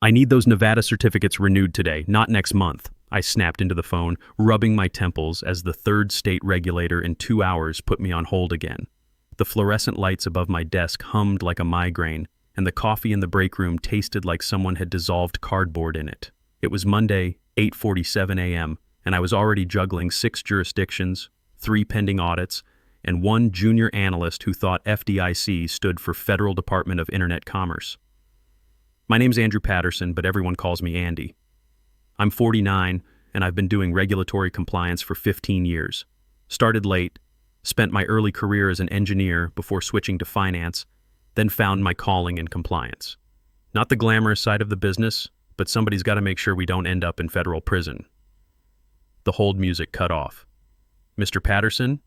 I need those Nevada certificates renewed today, not next month. I snapped into the phone, rubbing my temples as the third state regulator in 2 hours put me on hold again. The fluorescent lights above my desk hummed like a migraine, and the coffee in the break room tasted like someone had dissolved cardboard in it. It was Monday, 8:47 a.m., and I was already juggling 6 jurisdictions, 3 pending audits, and 1 junior analyst who thought FDIC stood for Federal Department of Internet Commerce. My name's Andrew Patterson, but everyone calls me Andy. I'm 49, and I've been doing regulatory compliance for 15 years. Started late, spent my early career as an engineer before switching to finance, then found my calling in compliance. Not the glamorous side of the business, but somebody's got to make sure we don't end up in federal prison. The hold music cut off. Mr. Patterson,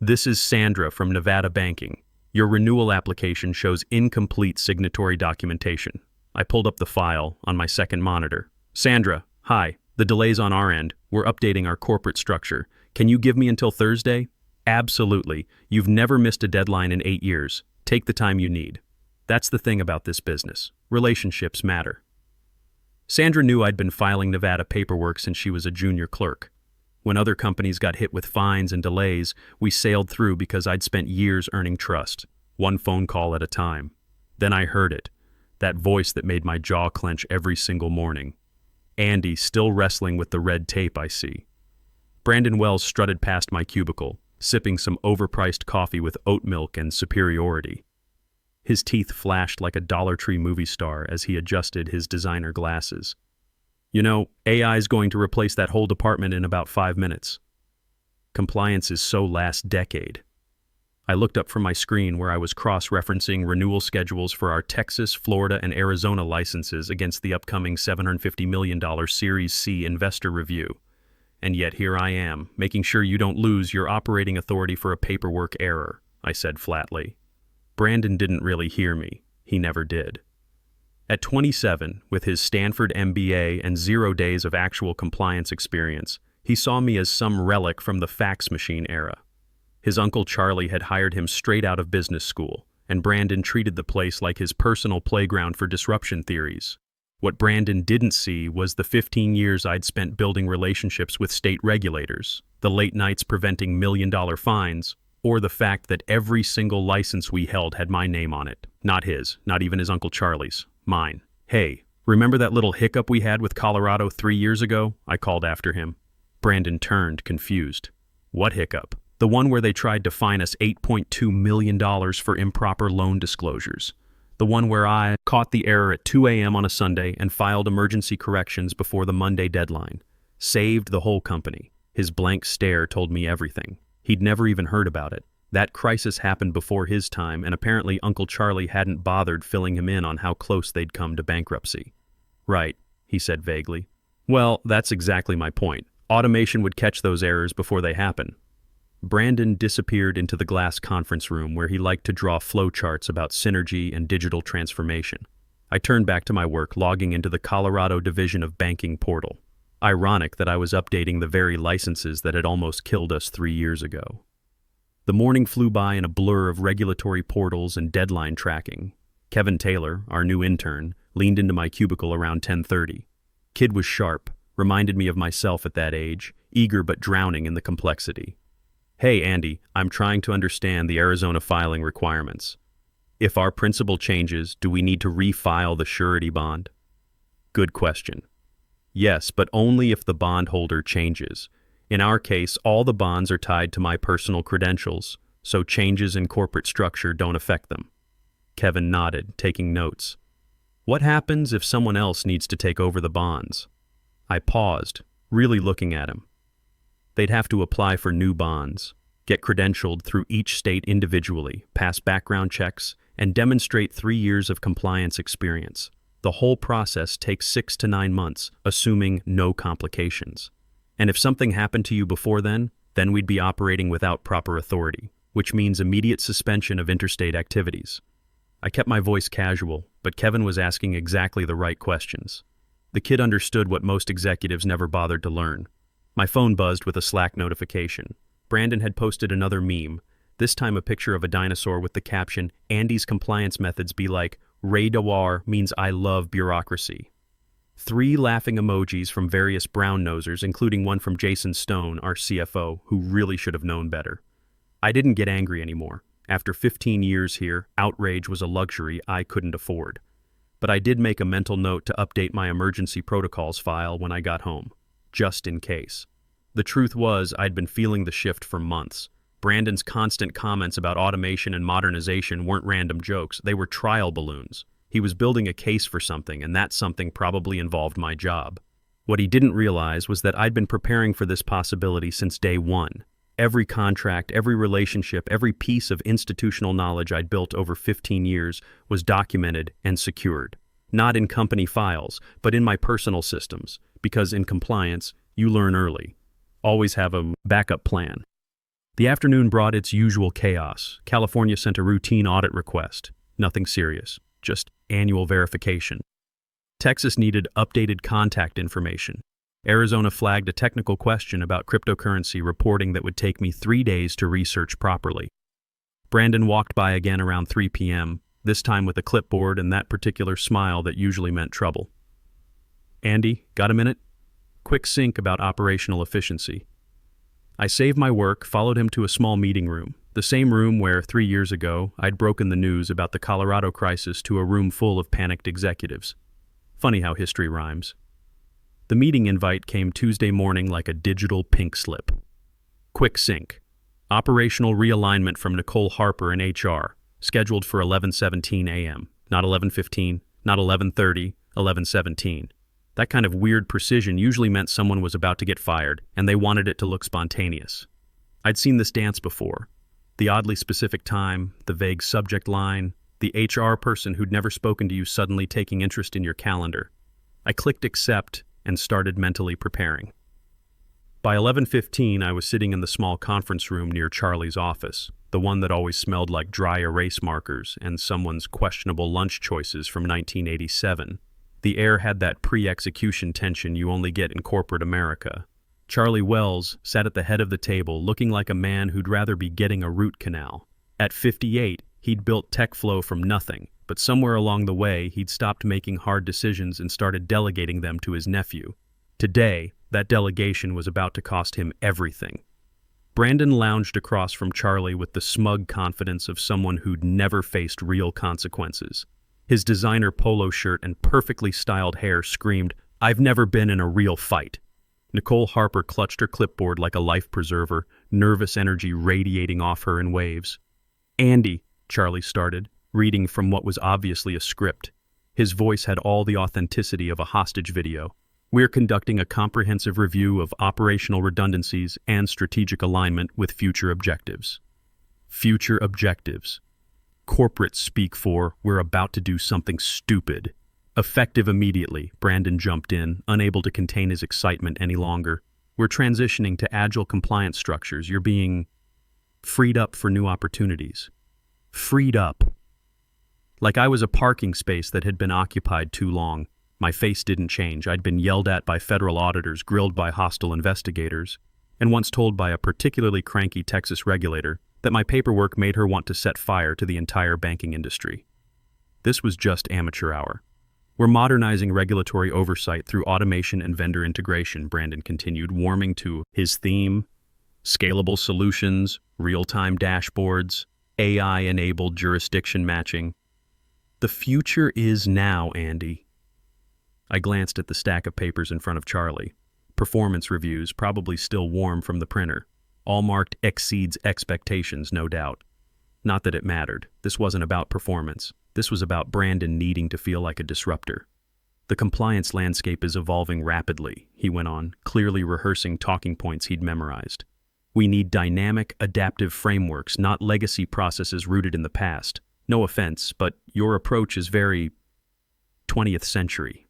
this is Sandra from Nevada Banking. Your renewal application shows incomplete signatory documentation. I pulled up the file on my second monitor. Sandra, hi. The delay's on our end. We're updating our corporate structure. Can you give me until Thursday? Absolutely. You've never missed a deadline in 8 years. Take the time you need. That's the thing about this business. Relationships matter. Sandra knew I'd been filing Nevada paperwork since she was a junior clerk. When other companies got hit with fines and delays, we sailed through because I'd spent years earning trust, one phone call at a time. Then I heard it, that voice that made my jaw clench every single morning. Andy, still wrestling with the red tape, I see. Brandon Wells strutted past my cubicle, sipping some overpriced coffee with oat milk and superiority. His teeth flashed like a Dollar Tree movie star as he adjusted his designer glasses. You know, AI's going to replace that whole department in about 5 minutes. Compliance is so last decade. I looked up from my screen where I was cross-referencing renewal schedules for our Texas, Florida, and Arizona licenses against the upcoming $750 million Series C investor review. And yet here I am, making sure you don't lose your operating authority for a paperwork error, I said flatly. Brandon didn't really hear me. He never did. At 27, with his Stanford MBA and 0 days of actual compliance experience, he saw me as some relic from the fax machine era. His uncle Charlie had hired him straight out of business school, and Brandon treated the place like his personal playground for disruption theories. What Brandon didn't see was the 15 years I'd spent building relationships with state regulators, the late nights preventing million-dollar fines, or the fact that every single license we held had my name on it. Not his, not even his Uncle Charlie's. Mine. Hey, remember that little hiccup we had with Colorado 3 years ago? I called after him. Brandon turned, confused. What hiccup? The one where they tried to fine us $8.2 million for improper loan disclosures. The one where I caught the error at 2 a.m. on a Sunday and filed emergency corrections before the Monday deadline. Saved the whole company. His blank stare told me everything. He'd never even heard about it. That crisis happened before his time, and apparently Uncle Charlie hadn't bothered filling him in on how close they'd come to bankruptcy. Right, he said vaguely. Well, that's exactly my point. Automation would catch those errors before they happen. Brandon disappeared into the glass conference room where he liked to draw flowcharts about synergy and digital transformation. I turned back to my work, logging into the Colorado Division of Banking portal. Ironic that I was updating the very licenses that had almost killed us 3 years ago. The morning flew by in a blur of regulatory portals and deadline tracking. Kevin Taylor, our new intern, leaned into my cubicle around 10:30. Kid was sharp, reminded me of myself at that age, eager but drowning in the complexity. Hey, Andy, I'm trying to understand the Arizona filing requirements. If our principal changes, do we need to refile the surety bond? Good question. Yes, but only if the bondholder changes. In our case, all the bonds are tied to my personal credentials, so changes in corporate structure don't affect them. Kevin nodded, taking notes. What happens if someone else needs to take over the bonds? I paused, really looking at him. They'd have to apply for new bonds, get credentialed through each state individually, pass background checks, and demonstrate 3 years of compliance experience. The whole process takes 6 to 9 months, assuming no complications. And if something happened to you before then we'd be operating without proper authority, which means immediate suspension of interstate activities. I kept my voice casual, but Kevin was asking exactly the right questions. The kid understood what most executives never bothered to learn. My phone buzzed with a Slack notification. Brandon had posted another meme, this time a picture of a dinosaur with the caption, "Andy's compliance methods be like, Ray Dawar means I love bureaucracy." 3 laughing emojis from various brown-nosers, including one from Jason Stone, our CFO, who really should have known better. I didn't get angry anymore. After 15 years here, outrage was a luxury I couldn't afford. But I did make a mental note to update my emergency protocols file when I got home, just in case. The truth was, I'd been feeling the shift for months. Brandon's constant comments about automation and modernization weren't random jokes, they were trial balloons. He was building a case for something, and that something probably involved my job. What he didn't realize was that I'd been preparing for this possibility since day one. Every contract, every relationship, every piece of institutional knowledge I'd built over 15 years was documented and secured. Not in company files, but in my personal systems, because in compliance, you learn early. Always have a backup plan. The afternoon brought its usual chaos. California sent a routine audit request. Nothing serious, just annual verification. Texas needed updated contact information. Arizona flagged a technical question about cryptocurrency, reporting that would take me 3 days to research properly. Brandon walked by again around 3 p.m., this time with a clipboard and that particular smile that usually meant trouble. "Andy, got a minute?" Quick sync about operational efficiency. I saved my work, followed him to a small meeting room, the same room where 3 years ago I'd broken the news about the Colorado crisis to a room full of panicked executives. Funny how history rhymes. The meeting invite came Tuesday morning like a digital pink slip. Quick sync. Operational realignment from Nicole Harper in HR, scheduled for 11:17 a.m. Not 11:15, not 11:30, 11:17. That kind of weird precision usually meant someone was about to get fired, and they wanted it to look spontaneous. I'd seen this dance before. The oddly specific time, the vague subject line, the HR person who'd never spoken to you suddenly taking interest in your calendar. I clicked accept and started mentally preparing. By 11:15, I was sitting in the small conference room near Charlie's office, the one that always smelled like dry erase markers and someone's questionable lunch choices from 1987. The air had that pre-execution tension you only get in corporate America. Charlie Wells sat at the head of the table, looking like a man who'd rather be getting a root canal. At 58, he'd built TechFlow from nothing, but somewhere along the way, he'd stopped making hard decisions and started delegating them to his nephew. Today, that delegation was about to cost him everything. Brandon lounged across from Charlie with the smug confidence of someone who'd never faced real consequences. His designer polo shirt and perfectly styled hair screamed, "I've never been in a real fight." Nicole Harper clutched her clipboard like a life preserver, nervous energy radiating off her in waves. "Andy," Charlie started, reading from what was obviously a script. His voice had all the authenticity of a hostage video. "We're conducting a comprehensive review of operational redundancies and strategic alignment with future objectives." Future objectives. Corporate speak for, we're about to do something stupid. Effective immediately, Brandon jumped in, unable to contain his excitement any longer. "We're transitioning to agile compliance structures. You're being freed up for new opportunities." Freed up. Like I was a parking space that had been occupied too long. My face didn't change. I'd been yelled at by federal auditors, grilled by hostile investigators, and once told by a particularly cranky Texas regulator that my paperwork made her want to set fire to the entire banking industry. This was just amateur hour. "We're modernizing regulatory oversight through automation and vendor integration," Brandon continued, warming to his theme. Scalable solutions, real-time dashboards, AI-enabled jurisdiction matching. "The future is now, Andy." I glanced at the stack of papers in front of Charlie. Performance reviews, probably still warm from the printer. All marked exceeds expectations, no doubt. Not that it mattered. This wasn't about performance. This was about Brandon needing to feel like a disruptor. "The compliance landscape is evolving rapidly," he went on, clearly rehearsing talking points he'd memorized. "We need dynamic, adaptive frameworks, not legacy processes rooted in the past. No offense, but your approach is very 20th century.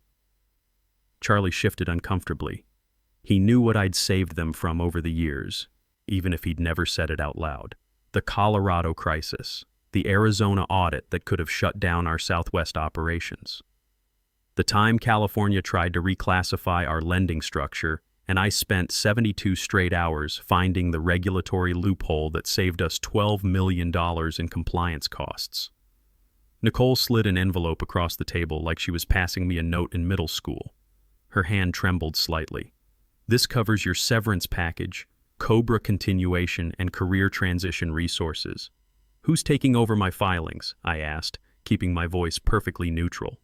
Charlie shifted uncomfortably. He knew what I'd saved them from over the years, even if he'd never said it out loud. The Colorado crisis, the Arizona audit that could have shut down our Southwest operations. The time California tried to reclassify our lending structure, and I spent 72 straight hours finding the regulatory loophole that saved us $12 million in compliance costs. Nicole slid an envelope across the table like she was passing me a note in middle school. Her hand trembled slightly. This covers your severance package, COBRA continuation, and career transition resources. Who's taking over my filings? I asked, keeping my voice perfectly neutral.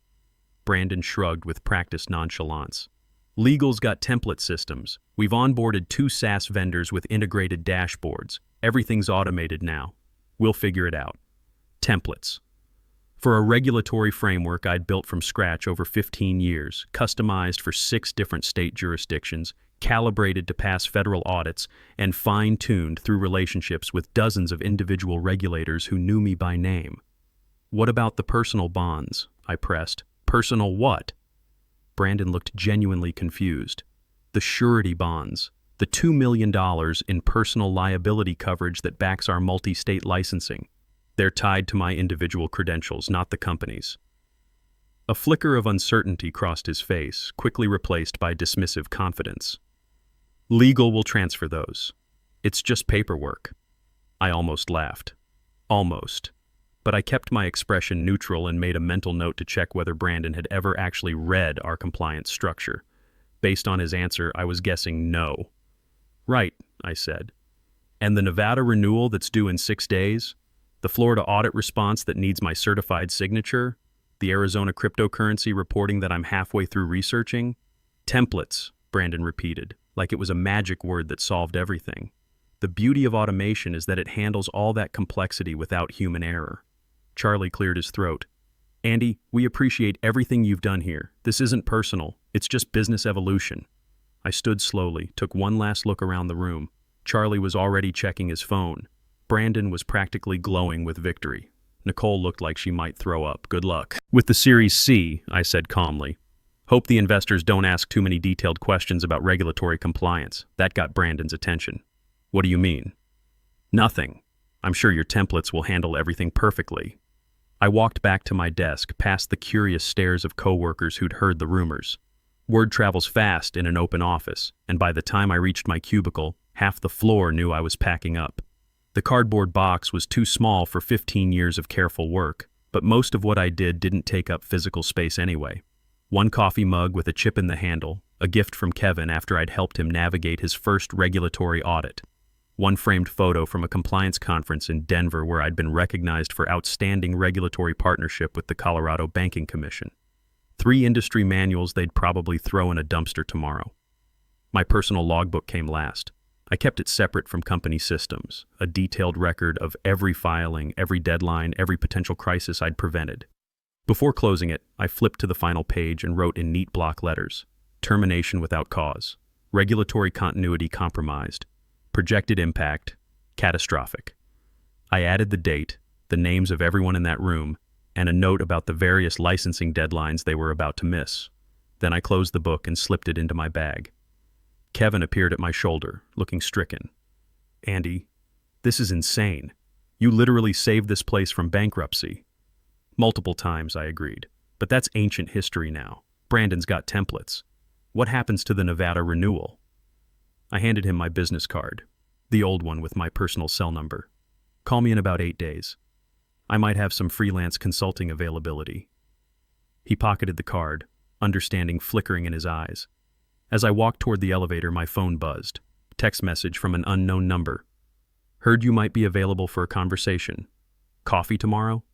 Brandon shrugged with practiced nonchalance. Legal's got template systems. We've onboarded 2 SaaS vendors with integrated dashboards. Everything's automated now. We'll figure it out. Templates. For a regulatory framework I'd built from scratch over 15 years, customized for 6 different state jurisdictions, calibrated to pass federal audits, and fine-tuned through relationships with dozens of individual regulators who knew me by name. What about the personal bonds? I pressed. Personal what? Brandon looked genuinely confused. The surety bonds, the $2 million in personal liability coverage that backs our multi-state licensing. They're tied to my individual credentials, not the company's. A flicker of uncertainty crossed his face, quickly replaced by dismissive confidence. Legal will transfer those. It's just paperwork. I almost laughed. Almost. But I kept my expression neutral and made a mental note to check whether Brandon had ever actually read our compliance structure. Based on his answer, I was guessing no. Right, I said. And the Nevada renewal that's due in 6 days? The Florida audit response that needs my certified signature? The Arizona cryptocurrency reporting that I'm halfway through researching? Templates, Brandon repeated, like it was a magic word that solved everything. The beauty of automation is that it handles all that complexity without human error. Charlie cleared his throat. Andy, we appreciate everything you've done here. This isn't personal. It's just business evolution. I stood slowly, took one last look around the room. Charlie was already checking his phone. Brandon was practically glowing with victory. Nicole looked like she might throw up. Good luck. With the Series C, I said calmly. Hope the investors don't ask too many detailed questions about regulatory compliance. That got Brandon's attention. What do you mean? Nothing. I'm sure your templates will handle everything perfectly. I walked back to my desk, past the curious stares of coworkers who'd heard the rumors. Word travels fast in an open office, and by the time I reached my cubicle, half the floor knew I was packing up. The cardboard box was too small for 15 years of careful work, but most of what I did didn't take up physical space anyway. One coffee mug with a chip in the handle, a gift from Kevin after I'd helped him navigate his first regulatory audit. One framed photo from a compliance conference in Denver where I'd been recognized for outstanding regulatory partnership with the Colorado Banking Commission. 3 industry manuals they'd probably throw in a dumpster tomorrow. My personal logbook came last. I kept it separate from company systems, a detailed record of every filing, every deadline, every potential crisis I'd prevented. Before closing it, I flipped to the final page and wrote in neat block letters, termination without cause, regulatory continuity compromised, projected impact, catastrophic. I added the date, the names of everyone in that room, and a note about the various licensing deadlines they were about to miss. Then I closed the book and slipped it into my bag. Kevin appeared at my shoulder, looking stricken. Andy, this is insane. You literally saved this place from bankruptcy. Multiple times, I agreed. But that's ancient history now. Brandon's got templates. What happens to the Nevada renewal? I handed him my business card, the old one with my personal cell number. Call me in about 8 days. I might have some freelance consulting availability. He pocketed the card, understanding flickering in his eyes. As I walked toward the elevator, my phone buzzed. Text message from an unknown number. Heard you might be available for a conversation. Coffee tomorrow?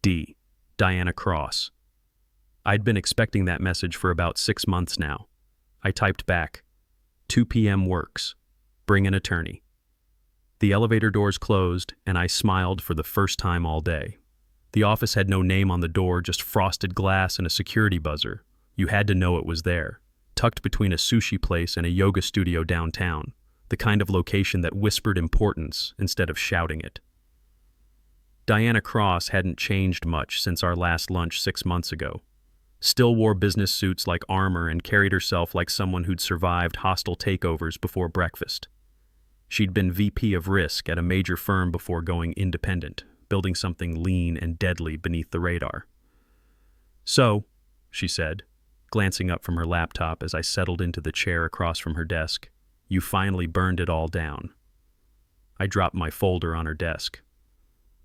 D. Diana Cross. I'd been expecting that message for about 6 months now. I typed back, 2 p.m. works. Bring an attorney. The elevator doors closed, and I smiled for the first time all day. The office had no name on the door, just frosted glass and a security buzzer. You had to know it was there, tucked between a sushi place and a yoga studio downtown, the kind of location that whispered importance instead of shouting it. Diana Cross hadn't changed much since our last lunch 6 months ago. Still wore business suits like armor and carried herself like someone who'd survived hostile takeovers before breakfast. She'd been VP of risk at a major firm before going independent, building something lean and deadly beneath the radar. So, she said, glancing up from her laptop as I settled into the chair across from her desk, you finally burned it all down. I dropped my folder on her desk.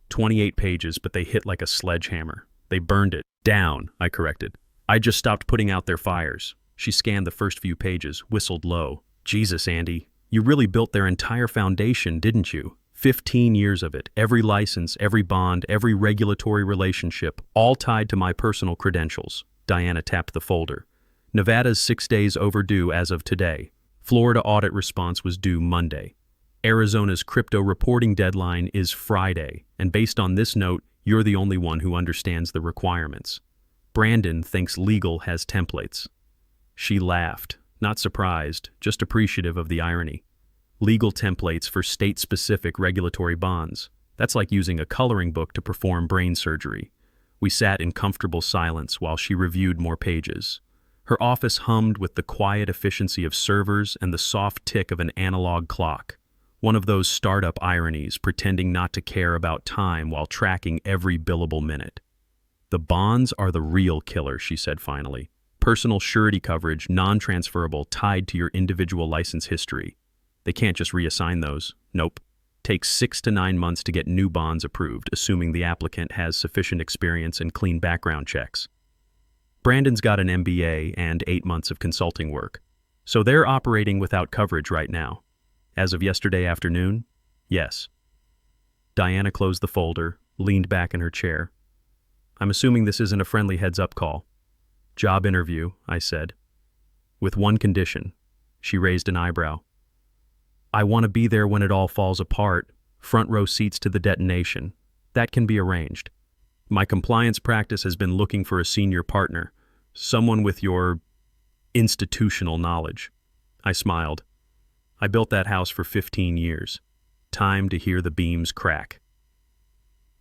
28 pages, but they hit like a sledgehammer. They burned it down, I corrected. I just stopped putting out their fires. She scanned the first few pages, whistled low. Jesus, Andy, you really built their entire foundation, didn't you? 15 years of it, every license, every bond, every regulatory relationship, all tied to my personal credentials. Diana tapped the folder. Nevada's 6 days overdue as of today. Florida audit response was due Monday. Arizona's crypto reporting deadline is Friday, and based on this note, you're the only one who understands the requirements. Brandon thinks legal has templates. She laughed, not surprised, just appreciative of the irony. Legal templates for state-specific regulatory bonds. That's like using a coloring book to perform brain surgery. We sat in comfortable silence while she reviewed more pages. Her office hummed with the quiet efficiency of servers and the soft tick of an analog clock. One of those startup ironies, pretending not to care about time while tracking every billable minute. The bonds are the real killer, she said finally. Personal surety coverage, non-transferable, tied to your individual license history. They can't just reassign those. Nope. Takes 6 to 9 months to get new bonds approved, assuming the applicant has sufficient experience and clean background checks. Brandon's got an MBA and 8 months of consulting work, so they're operating without coverage right now. As of yesterday afternoon, yes. Diana closed the folder, leaned back in her chair. I'm assuming this isn't a friendly heads-up call. Job interview, I said. With one condition. She raised an eyebrow. I want to be there when it all falls apart, front row seats to the detonation. That can be arranged. My compliance practice has been looking for a senior partner, someone with your institutional knowledge. I smiled. I built that house for 15 years. Time to hear the beams crack.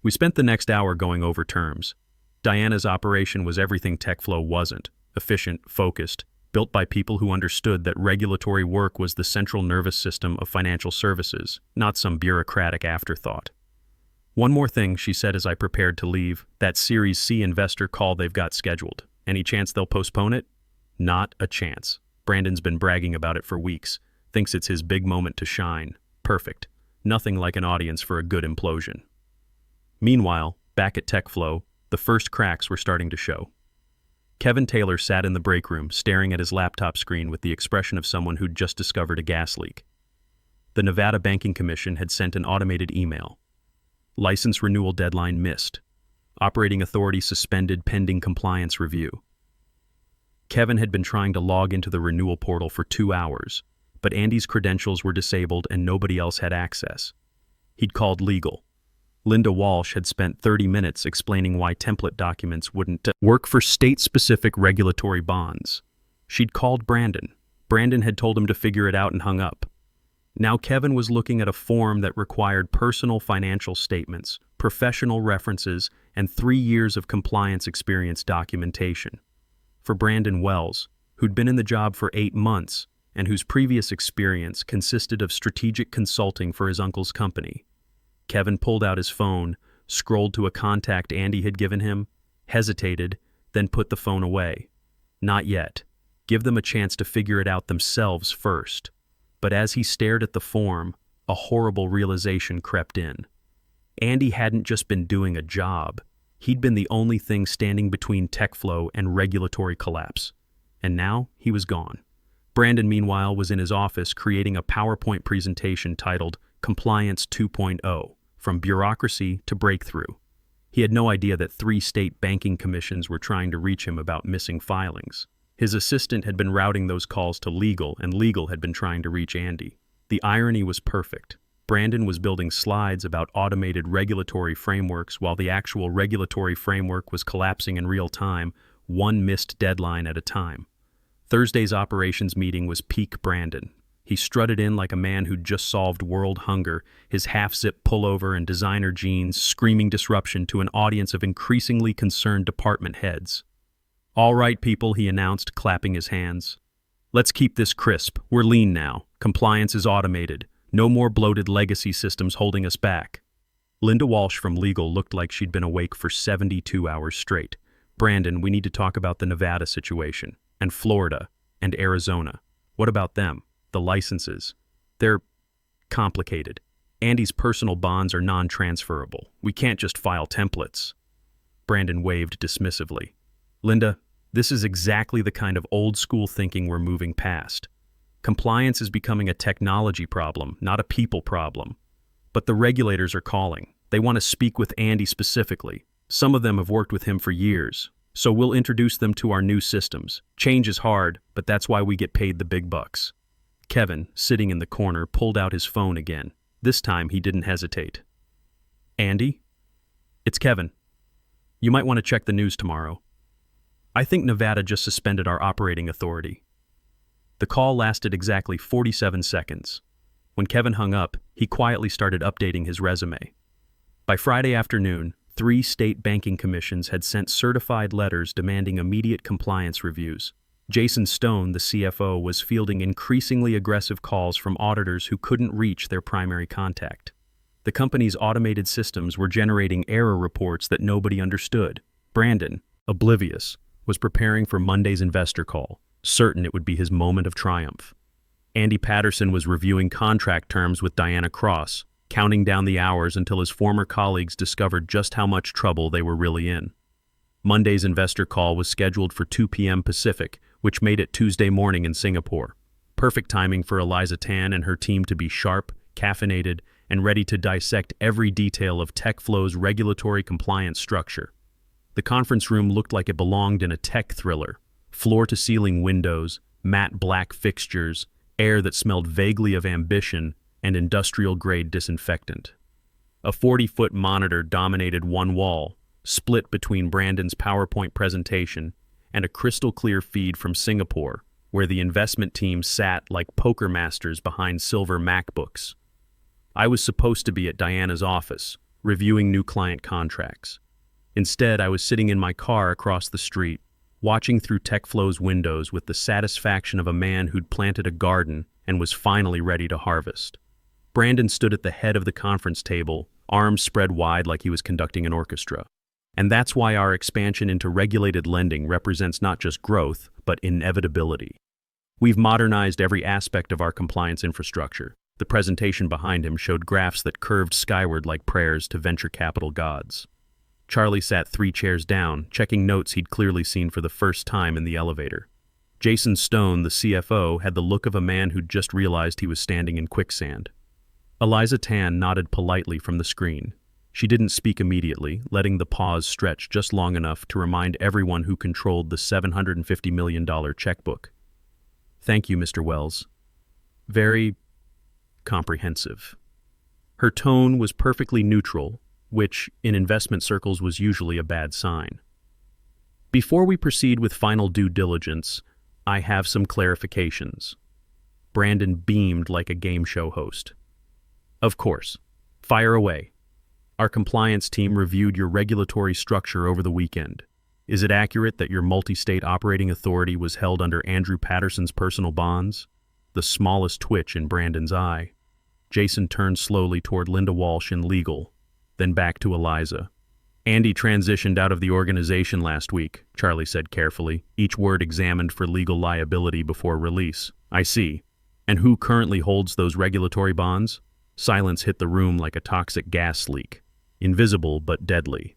We spent the next hour going over terms. Diana's operation was everything TechFlow wasn't. Efficient, focused, built by people who understood that regulatory work was the central nervous system of financial services, not some bureaucratic afterthought. One more thing, she said as I prepared to leave, that Series C investor call they've got scheduled. Any chance they'll postpone it? Not a chance. Brandon's been bragging about it for weeks. Thinks it's his big moment to shine. Perfect. Nothing like an audience for a good implosion. Meanwhile, back at TechFlow, the first cracks were starting to show. Kevin Taylor sat in the break room, staring at his laptop screen with the expression of someone who'd just discovered a gas leak. The Nevada Banking Commission had sent an automated email. License renewal deadline missed. Operating authority suspended pending compliance review. Kevin had been trying to log into the renewal portal for 2 hours, but Andy's credentials were disabled and nobody else had access. He'd called legal. Linda Walsh had spent 30 minutes explaining why template documents wouldn't work for state-specific regulatory bonds. She'd called Brandon. Brandon had told him to figure it out and hung up. Now Kevin was looking at a form that required personal financial statements, professional references, and 3 years of compliance experience documentation. For Brandon Wells, who'd been in the job for 8 months and whose previous experience consisted of strategic consulting for his uncle's company. Kevin pulled out his phone, scrolled to a contact Andy had given him, hesitated, then put the phone away. Not yet. Give them a chance to figure it out themselves first. But as he stared at the form, a horrible realization crept in. Andy hadn't just been doing a job. He'd been the only thing standing between TechFlow and regulatory collapse. And now he was gone. Brandon, meanwhile, was in his office creating a PowerPoint presentation titled Compliance 2.0, From Bureaucracy to Breakthrough. He had no idea that 3 state banking commissions were trying to reach him about missing filings. His assistant had been routing those calls to legal, and legal had been trying to reach Andy. The irony was perfect. Brandon was building slides about automated regulatory frameworks while the actual regulatory framework was collapsing in real time, one missed deadline at a time. Thursday's operations meeting was peak Brandon. He strutted in like a man who'd just solved world hunger, his half-zip pullover and designer jeans screaming disruption to an audience of increasingly concerned department heads. All right, people, he announced, clapping his hands. Let's keep this crisp. We're lean now. Compliance is automated. No more bloated legacy systems holding us back. Linda Walsh from legal looked like she'd been awake for 72 hours straight. Brandon, we need to talk about the Nevada situation, and Florida, and Arizona. What about them? The licenses. They're complicated. Andy's personal bonds are non-transferable. We can't just file templates. Brandon waved dismissively. Linda, This is exactly the kind of old-school thinking we're moving past. Compliance is becoming a technology problem, not a people problem. But the regulators are calling. They want to speak with Andy specifically. Some of them have worked with him for years, so we'll introduce them to our new systems. Change is hard, but that's why we get paid the big bucks. Kevin, sitting in the corner, pulled out his phone again. This time he didn't hesitate. Andy? It's Kevin. You might want to check the news tomorrow. I think Nevada just suspended our operating authority. The call lasted exactly 47 seconds. When Kevin hung up, he quietly started updating his resume. By Friday afternoon, 3 state banking commissions had sent certified letters demanding immediate compliance reviews. Jason Stone, the CFO, was fielding increasingly aggressive calls from auditors who couldn't reach their primary contact. The company's automated systems were generating error reports that nobody understood. Brandon, oblivious, was preparing for Monday's investor call, certain it would be his moment of triumph. Andy Patterson was reviewing contract terms with Diana Cross, counting down the hours until his former colleagues discovered just how much trouble they were really in. Monday's investor call was scheduled for 2 p.m. Pacific, which made it Tuesday morning in Singapore. Perfect timing for Eliza Tan and her team to be sharp, caffeinated, and ready to dissect every detail of TechFlow's regulatory compliance structure. The conference room looked like it belonged in a tech thriller. Floor-to-ceiling windows, matte black fixtures, air that smelled vaguely of ambition, and industrial-grade disinfectant. A 40-foot monitor dominated one wall, split between Brandon's PowerPoint presentation and a crystal-clear feed from Singapore, where the investment team sat like poker masters behind silver MacBooks. I was supposed to be at Diana's office, reviewing new client contracts. Instead, I was sitting in my car across the street, watching through TechFlow's windows with the satisfaction of a man who'd planted a garden and was finally ready to harvest. Brandon stood at the head of the conference table, arms spread wide like he was conducting an orchestra. And that's why our expansion into regulated lending represents not just growth, but inevitability. We've modernized every aspect of our compliance infrastructure. The presentation behind him showed graphs that curved skyward like prayers to venture capital gods. Charlie sat 3 chairs down, checking notes he'd clearly seen for the first time in the elevator. Jason Stone, the CFO, had the look of a man who'd just realized he was standing in quicksand. Eliza Tan nodded politely from the screen. She didn't speak immediately, letting the pause stretch just long enough to remind everyone who controlled the $750 million checkbook. Thank you, Mr. Wells. Very comprehensive. Her tone was perfectly neutral, which, in investment circles, was usually a bad sign. Before we proceed with final due diligence, I have some clarifications. Brandon beamed like a game show host. Of course. Fire away. Our compliance team reviewed your regulatory structure over the weekend. Is it accurate that your multi-state operating authority was held under Andrew Patterson's personal bonds? The smallest twitch in Brandon's eye. Jason turned slowly toward Linda Walsh in legal, then back to Eliza. Andy transitioned out of the organization last week, Charlie said carefully, each word examined for legal liability before release. I see. And who currently holds those regulatory bonds? Silence hit the room like a toxic gas leak. Invisible but deadly.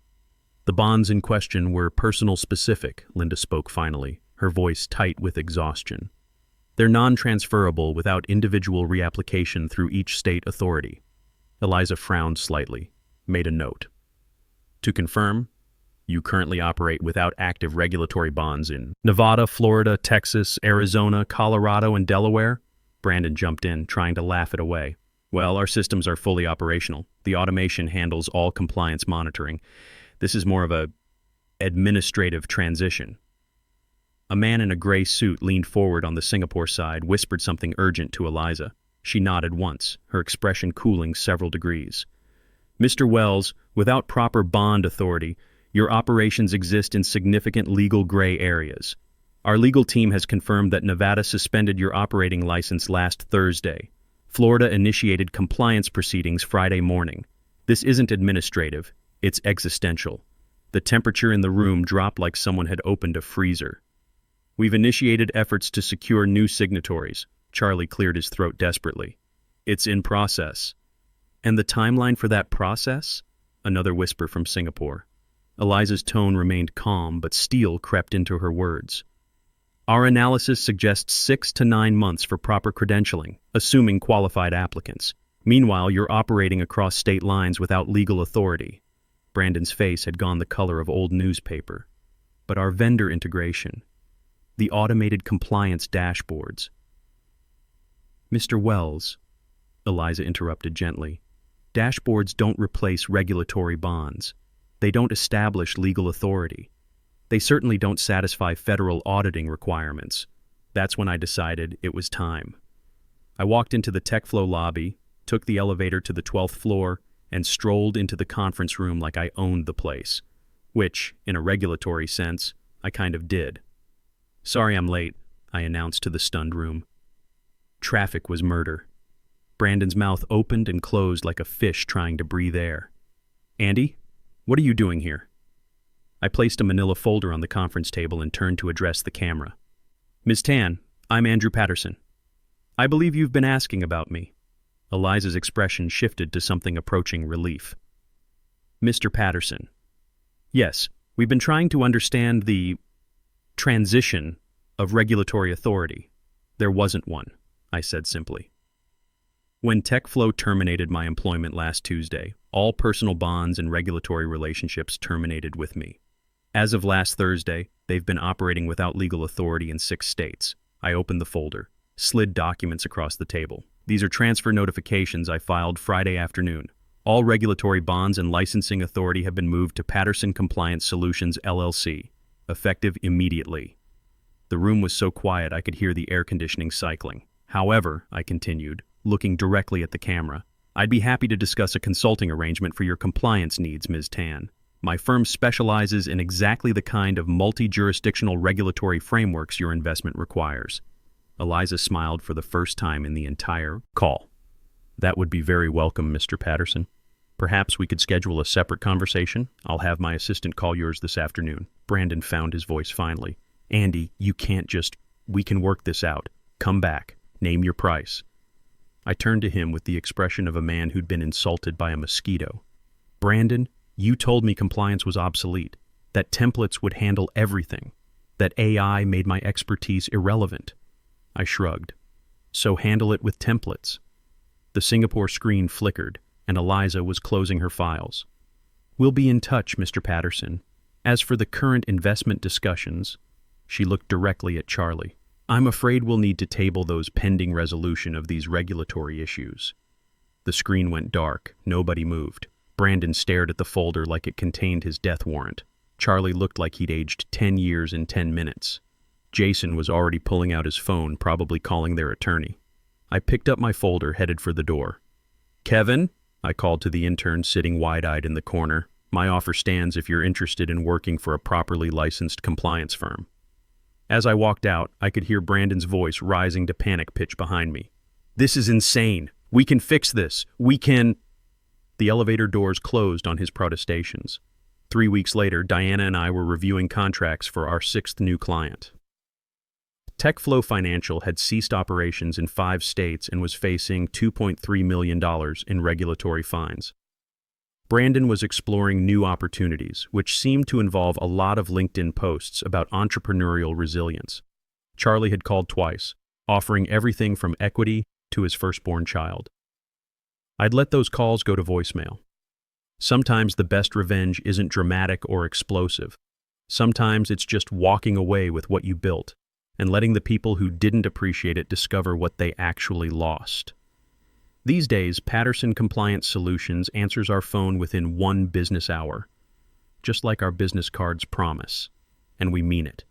The bonds in question were personal specific, Linda spoke finally, her voice tight with exhaustion. They're non-transferable without individual reapplication through each state authority. Eliza frowned slightly, made a note. To confirm, you currently operate without active regulatory bonds in Nevada, Florida, Texas, Arizona, Colorado, and Delaware? Brandon jumped in, trying to laugh it away. Well, our systems are fully operational. The automation handles all compliance monitoring. This is more of a administrative transition. A man in a gray suit leaned forward on the Singapore side, whispered something urgent to Eliza. She nodded once, her expression cooling several degrees. Mr. Wells, without proper bond authority, your operations exist in significant legal gray areas. Our legal team has confirmed that Nevada suspended your operating license last Thursday. Florida initiated compliance proceedings Friday morning. This isn't administrative, it's existential. The temperature in the room dropped like someone had opened a freezer. We've initiated efforts to secure new signatories. Charlie cleared his throat desperately. It's in process. And the timeline for that process? Another whisper from Singapore. Eliza's tone remained calm, but steel crept into her words. Our analysis suggests 6 to 9 months for proper credentialing, assuming qualified applicants. Meanwhile, you're operating across state lines without legal authority. Brandon's face had gone the color of old newspaper. But our vendor integration, the automated compliance dashboards. Mr. Wells, Eliza interrupted gently, dashboards don't replace regulatory bonds. They don't establish legal authority. They certainly don't satisfy federal auditing requirements. That's when I decided it was time. I walked into the TechFlow lobby, took the elevator to the 12th floor, and strolled into the conference room like I owned the place, which, in a regulatory sense, I kind of did. Sorry I'm late, I announced to the stunned room. Traffic was murder. Brandon's mouth opened and closed like a fish trying to breathe air. Andy, what are you doing here? I placed a manila folder on the conference table and turned to address the camera. Ms. Tan, I'm Andrew Patterson. I believe you've been asking about me. Eliza's expression shifted to something approaching relief. Mr. Patterson. Yes, we've been trying to understand the transition of regulatory authority. There wasn't one, I said simply. When TechFlow terminated my employment last Tuesday, all personal bonds and regulatory relationships terminated with me. As of last Thursday, they've been operating without legal authority in 6 states. I opened the folder, slid documents across the table. These are transfer notifications I filed Friday afternoon. All regulatory bonds and licensing authority have been moved to Patterson Compliance Solutions, LLC, effective immediately. The room was so quiet I could hear the air conditioning cycling. However, I continued, looking directly at the camera, I'd be happy to discuss a consulting arrangement for your compliance needs, Ms. Tan. My firm specializes in exactly the kind of multi-jurisdictional regulatory frameworks your investment requires. Eliza smiled for the first time in the entire call. That would be very welcome, Mr. Patterson. Perhaps we could schedule a separate conversation. I'll have my assistant call yours this afternoon. Brandon found his voice finally. Andy, you can't just... We can work this out. Come back. Name your price. I turned to him with the expression of a man who'd been insulted by a mosquito. Brandon, you told me compliance was obsolete, that templates would handle everything, that AI made my expertise irrelevant. I shrugged. So handle it with templates. The Singapore screen flickered, and Eliza was closing her files. We'll be in touch, Mr. Patterson. As for the current investment discussions, she looked directly at Charlie. I'm afraid we'll need to table those pending resolution of these regulatory issues. The screen went dark. Nobody moved. Brandon stared at the folder like it contained his death warrant. Charlie looked like he'd aged 10 years in 10 minutes. Jason was already pulling out his phone, probably calling their attorney. I picked up my folder, headed for the door. Kevin, I called to the intern sitting wide-eyed in the corner. My offer stands if you're interested in working for a properly licensed compliance firm. As I walked out, I could hear Brandon's voice rising to panic pitch behind me. This is insane. We can fix this. We can... The elevator doors closed on his protestations. 3 weeks later, Diana and I were reviewing contracts for our 6th new client. TechFlow Financial had ceased operations in 5 states and was facing $2.3 million in regulatory fines. Brandon was exploring new opportunities, which seemed to involve a lot of LinkedIn posts about entrepreneurial resilience. Charlie had called twice, offering everything from equity to his firstborn child. I'd let those calls go to voicemail. Sometimes the best revenge isn't dramatic or explosive. Sometimes it's just walking away with what you built and letting the people who didn't appreciate it discover what they actually lost. These days, Patterson Compliance Solutions answers our phone within 1 business hour, just like our business cards promise, and we mean it.